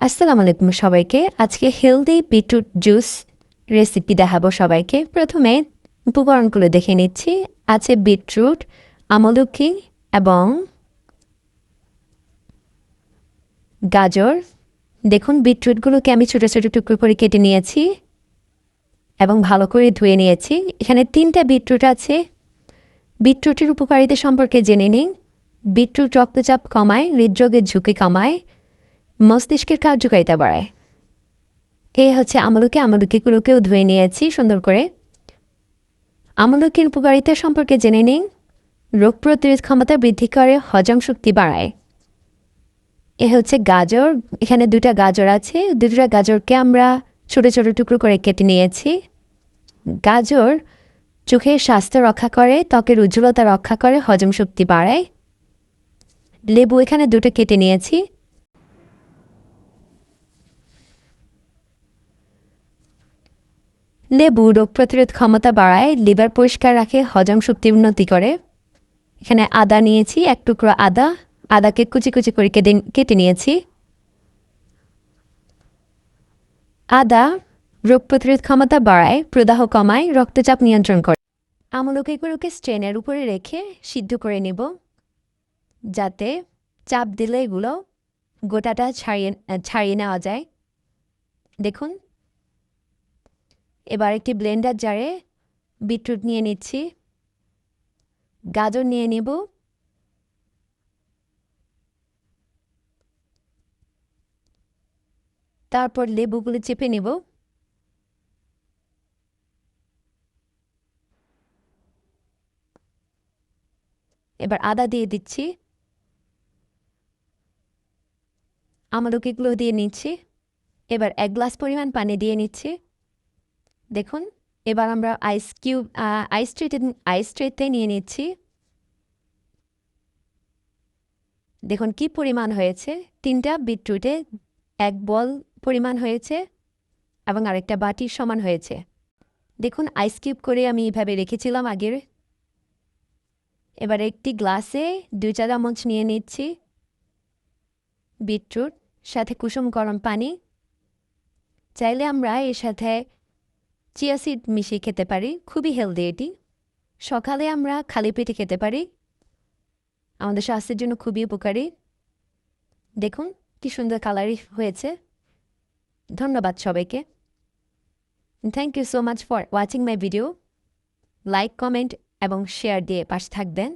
আসসালামু আলাইকুম সবাইকে। আজকে হেলদি বিটরুট জুস রেসিপি দেখাবো সবাইকে। প্রথমে উপকরণগুলো দেখে নিচ্ছি। আছে বিটরুট, আমলকি এবং গাজর। দেখুন বিটরুটগুলোকে আমি ছোটো ছোটো টুকরো করে কেটে নিয়েছি এবং ভালো করে ধুয়ে নিয়েছি। এখানে 3টা বিটরুট আছে। বিটরুটের উপকারিতা সম্পর্কে জেনে নিন। বিটরুট রক্তচাপ কমায়, হৃদরোগের ঝুঁকি কমায়, মস্তিষ্কের কার্যকারিতা বাড়ায়। হচ্ছে আমলকিগুলোকেও ধুয়ে নিয়েছি সুন্দর করে। আমলকির উপকারিতা সম্পর্কে জেনে নিন। রোগ প্রতিরোধ ক্ষমতা বৃদ্ধি করে, হজম শক্তি বাড়ায়। হচ্ছে গাজর। এখানে 2টা গাজর আছে। 2টা গাজরকে আমরা ছোটো ছোটো টুকরো করে কেটে নিয়েছি। গাজর চোখের স্বাস্থ্য রক্ষা করে, ত্বকের উজ্জ্বলতা রক্ষা করে, হজম শক্তি বাড়ায়। লেবু এখানে 2টো কেটে নিয়েছি। লেবু রোগ প্রতিরোধ ক্ষমতা বাড়ায়, লিভার পরিষ্কার রাখে, হজম শক্তি উন্নতি করে। এখানে আদা নিয়েছি, 1 টুকরো আদা। আদাকে কুচি কুচি করে কেটে নিয়েছি। আদা রোগ প্রতিরোধ ক্ষমতা বাড়ায়, প্রদাহ কমায়, রক্তচাপ নিয়ন্ত্রণ করে। আমলকিগুলোকে স্ট্রেনের উপরে রেখে সিদ্ধ করে নেব, যাতে চাপ দিলে এগুলো গোটাটা ছাড়িয়ে নেওয়া যায়। দেখুন, এবার একটি ব্লেন্ডার জারে বিটরুট নিয়ে নিচ্ছি, গাজর নিয়ে নেব, তারপর লেবুগুলো চেপে নেব। এবার আদা দিয়ে দিচ্ছি, আমলকিগুলো দিয়ে নিচ্ছি। এবার 1 গ্লাস পরিমাণ পানি দিয়ে নিচ্ছি। দেখুন, এবার আমরা আইস ট্রেতে নিয়ে নিচ্ছি। দেখুন কি পরিমাণ হয়েছে। 3টা বিটরুটে 1 বল পরিমাণ হয়েছে এবং আরেকটা বাটির সমান হয়েছে। দেখুন আইস কিউব করে আমি এইভাবে রেখেছিলাম আগের। এবার একটি গ্লাসে 2 চা চামচ নিয়ে নিচ্ছি বিটরুট, সাথে কুসুম গরম পানি। চাইলে আমরা এর সাথে চিয়া সিড মিশিয়ে খেতে পারি, খুবই হেলদি এটি। সকালে আমরা খালি পেটে খেতে পারি, আমাদের স্বাস্থ্যের জন্য খুবই উপকারী। দেখুন কি সুন্দর কালারই হয়েছে। ধন্যবাদ সবাইকে। Thank you so much for watching my video. Like, comment এবং শেয়ার দিয়ে পাশে থাকবেন।